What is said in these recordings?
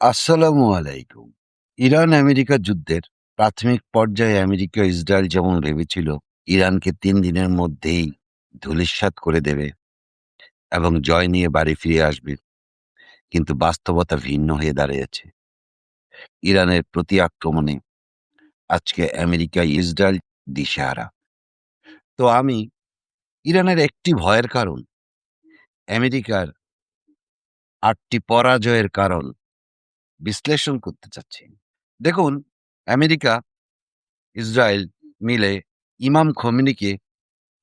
আসসালামু আলাইকুম। ইরান-আমেরিকা যুদ্ধের প্রাথমিক পর্যায়ে আমেরিকা ইসরায়েল যেমন ভেবেছিল ইরানকে ৩ দিনের মধ্যেই ধূলিসাৎ করে দেবে এবং জয় নিয়ে বাড়ি ফিরে আসবে। কিন্তু বাস্তবতা ভিন্ন হয়ে দাঁড়িয়েছে। ইরানের প্রতি আক্রমণে আজকে আমেরিকা ইসরায়েল দিশেহারা। তো আমি ইরানের একটি ভয়ের কারণ, আমেরিকার ৮ টি পরাজয়ের কারণ বিশ্লেষণ করতে চাচ্ছি। দেখুন, আমেরিকা, ইসরায়েল মিলে ইমাম খোমেনিকে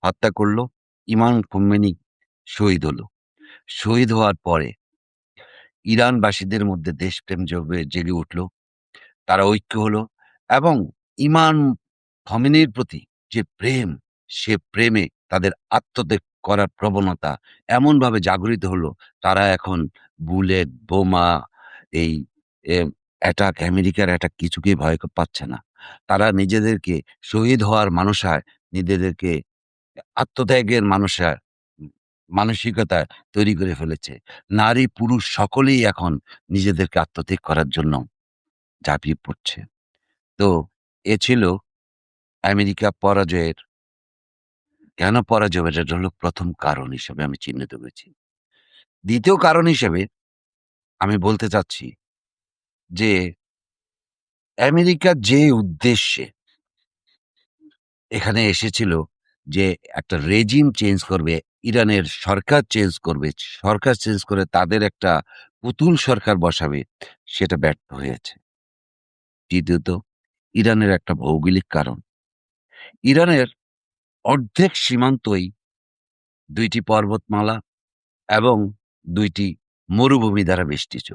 হত্যা করল। ইমাম খোমেনি শহীদ হলো। শহীদ হওয়ার পরে ইরানবাসীদের মধ্যে দেশপ্রেম জেগে উঠল। তারা ঐক্য হলো এবং ইমাম খোমেনির প্রতি যে প্রেম, সে প্রেমে তাদের আত্মত্যাগ করার প্রবণতা এমনভাবে জাগরিত হলো, তারা এখন বুলেট, বোমা, এই অ্যাটাক, আমেরিকার অ্যাটাক কিছুকেই ভয় পাচ্ছে না। তারা নিজেদেরকে শহীদ হওয়ার মানুষায়, নিজেদেরকে আত্মত্যাগের মানসিকতা তৈরি করে ফেলেছে। নারী, পুরুষ সকলেই এখন নিজেদেরকে আত্মত্যাগ করার জন্য ঝাঁপিয়ে পড়ছে। তো এ ছিল আমেরিকা পরাজয়ের, কেন পরাজয় হয়েছে? এটা হলো ১ম কারণ হিসেবে আমি চিহ্নিত করেছি। ২য় কারণ হিসেবে আমি বলতে চাচ্ছি যে, আমেরিকা যে উদ্দেশ্যে এখানে এসেছিল, যে একটা রেজিম চেঞ্জ করবে, ইরানের সরকার চেঞ্জ করবে, সরকার চেঞ্জ করে তাদের একটা পুতুল সরকার বসাবে, সেটা ব্যর্থ হয়েছে। তৃতীয়ত, ইরানের একটা ভৌগোলিক কারণ। ইরানের অর্ধেক সীমান্তই ২ টি পর্বতমালা এবং ২ টি মরুভূমি দ্বারা বেষ্টিত।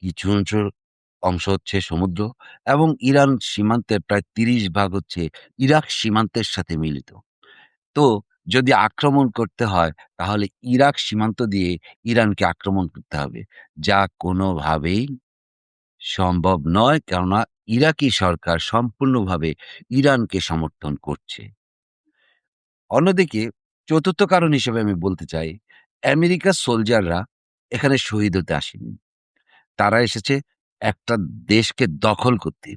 কিছু অংশ হচ্ছে সমুদ্র এবং ইরান সীমান্তের প্রায় ৩০ ভাগ হচ্ছে ইরাক সীমান্তের সাথে মিলিত। তো যদি আক্রমণ করতে হয়, তাহলে ইরাক সীমান্ত দিয়ে ইরানকে আক্রমণ করতে হবে। যা কোনোভাবেই সম্ভব নয়, কেননা ইরাকি সরকার সম্পূর্ণভাবে ইরানকে সমর্থন করছে। অন্যদিকে ৪র্থ কারণ হিসেবে আমি বলতে চাই, আমেরিকার সোলজাররা এখানে শহীদ হতে আসেনি। তারা এসেছে একটা দেশকে দখল করতে।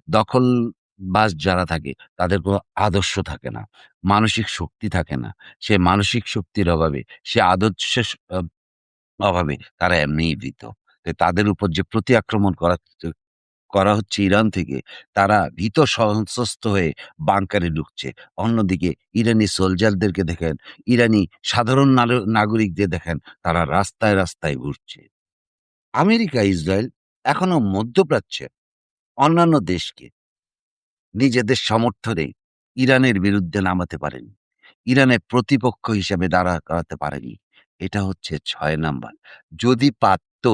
দখলবাজ যারা থাকে তাদের কোনো আদর্শ থাকে না। মানসিক শক্তি থাকে না। সে মানসিক শক্তির অভাবে, সে আদর্শের অভাবে তারা এমনিই ভীত। তো তাদের উপর যে প্রতি আক্রমণ করা হচ্ছে ইরান থেকে, তারা ভীত সন্ত্রস্ত হয়ে বাংকারে ঢুকছে। অন্যদিকে ইরানি সোলজারদেরকে দেখেন, ইরানি সাধারণ নাগরিকদের দেখেন, তারা রাস্তায়, রাস্তায় ঘুরছে। আমেরিকা, ইসরায়েল এখনো মধ্যপ্রাচ্যে অন্যান্য দেশকে নিজেদের সমর্থনে ইরানের বিরুদ্ধে নামাতে পারেনি। ইরানের প্রতিপক্ষ হিসেবে দাঁড়া করাতে পারেনি। এটা হচ্ছে ৬ নাম্বার। যদি পারত,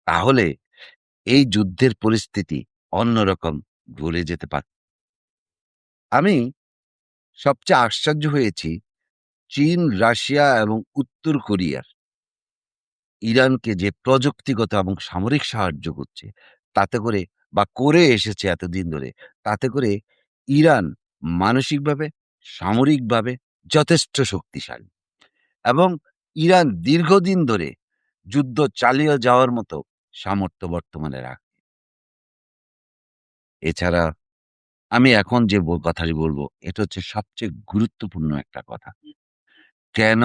তাহলে এই যুদ্ধের পরিস্থিতি অন্যরকম ঘুরে যেতে পারত। আমি সবচেয়ে আশ্চর্য হয়েছি চীন, রাশিয়া এবং উত্তর কোরিয়ার ইরানকে যে প্রযুক্তিগত এবং সামরিক সাহায্য করছে, তাতে করে বা করে এসেছে এতদিন ধরে, তাতে করে ইরান মানসিকভাবে, সামরিকভাবে যথেষ্ট শক্তিশালী এবং ইরান দীর্ঘদিন ধরে যুদ্ধ চালিয়ে যাওয়ার মতো সামর্থ্য বর্তমানে রাখে। এছাড়া আমি এখন যে কথাটি বলব, এটা হচ্ছে সবচেয়ে গুরুত্বপূর্ণ একটা কথা। কেন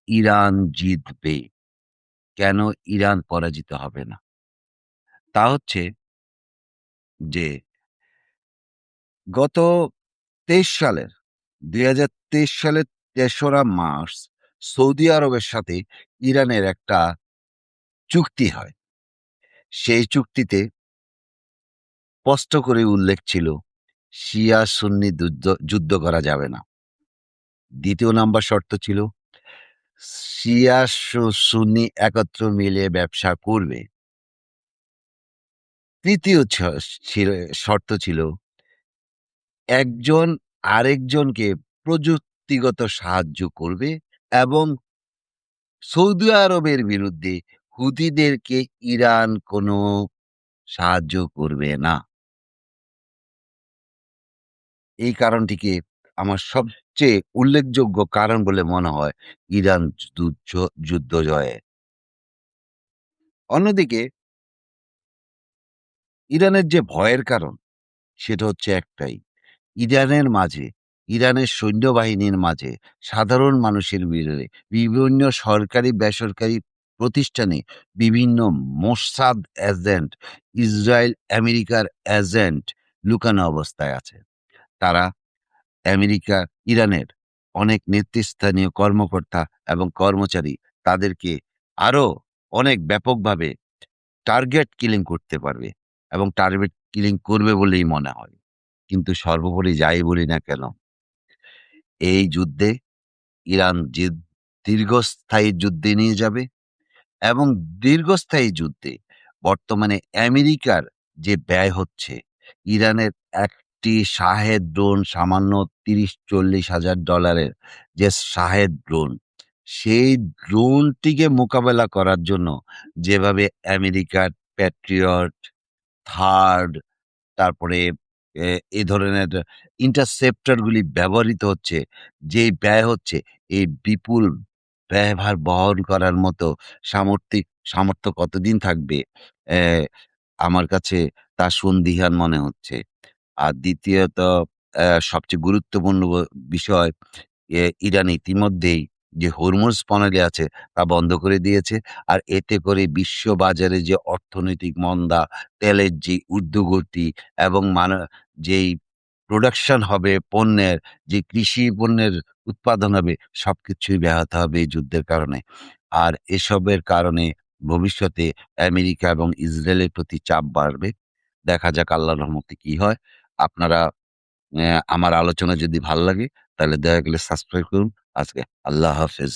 ইরান জিতবে? কেন ইরান পরাজিত হবে না? তা হচ্ছে যে গত ২৩ সালের ২০২৩ সালের ৩রা মার্চ সৌদি আরবের সাথে ইরানের একটা চুক্তি হয়। সেই চুক্তিতে স্পষ্ট করে উল্লেখ ছিল, শিয়া সুন্নি যুদ্ধ করা যাবে না। ২য় নাম্বার শর্ত ছিল, শিয়া সুন্নি একত্র মিলে ব্যবসা করবে। ৩য় শর্ত ছিল, একজন আরেকজনকে প্রযুক্তিগত সাহায্য করবে এবং সৌদি আরবের বিরুদ্ধে হুথিদেরকে ইরান কোনো সাহায্য করবে না। এই কারণটিকে আমার সবচেয়ে উল্লেখযোগ্য কারণ বলে মনে হয় ইরান যুদ্ধ জয়ে। অন্যদিকে ইরানের যে ভয়ের কারণ সেটা হচ্ছে একটাই। ইরানের মাঝে, ইরানের সৈন্যবাহিনীর মাঝে, সাধারণ মানুষের ভিড়ে, বিভিন্ন সরকারি বেসরকারি প্রতিষ্ঠানে বিভিন্ন মোসাদ এজেন্ট, ইসরায়েল আমেরিকার এজেন্ট লুকানো অবস্থায় আছে। তারা আমেরিকা, ইরানের অনেক নেতৃস্থানীয় কর্মকর্তা এবং কর্মচারী তাদেরকে আরো অনেক ব্যাপকভাবে টার্গেট কিলিং করতে পারবে এবং টার্গেট কিলিং করবে বলেই মনে হয়। কিন্তু সর্বোপরি যাই বলি না কেন, এই যুদ্ধে ইরান যে দীর্ঘস্থায়ী যুদ্ধে নিয়ে যাবে এবং দীর্ঘস্থায়ী যুদ্ধে বর্তমানে আমেরিকার যে ব্যয় হচ্ছে, ইরানের একটি শাহেদ ড্রোন সামান্য ৩০-৪০ হাজার ডলারের যে শাহেদ ড্রোন, সেই ড্রোনটিকে মোকাবেলা করার জন্য যেভাবে আমেরিকার প্যাট্রিয়ট, থার্ড তারপরে এ এ ধরনের ইন্টারসেপ্টর গুলি ব্যবহৃত হচ্ছে, যেই ব্যয় হচ্ছে, এই বিপুল ব্যয়ভার বহন করার মতো সামর্থিক সামর্থ্য কতদিন থাকবে? অ্যা আমার কাছে তা সন্দিহান মনে হচ্ছে। আর দ্বিতীয়ত সবচেয়ে গুরুত্বপূর্ণ বিষয় ইরান ইতিমধ্যেই যে হরমুজ প্রণালী আছে তা বন্ধ করে দিয়েছে। আর এতে করে বিশ্ববাজারে যে অর্থনৈতিক মন্দা, তেলের যে ঊর্ধ্বগতি এবং যেই প্রোডাকশন হবে পণ্যের, যে কৃষি পণ্যের উৎপাদন হবে সবকিছুই ব্যাহত হবে এই যুদ্ধের কারণে। আর এসবের কারণে ভবিষ্যতে আমেরিকা এবং ইসরায়েলের প্রতি চাপ বাড়বে। দেখা যাক আল্লাহর রহমতে কি হয়। আপনারা আমার আলোচনা যদি ভাল লাগে তাহলে দয়া করে সাবস্ক্রাইব করুন। আজকে আল্লাহ হাফেজ।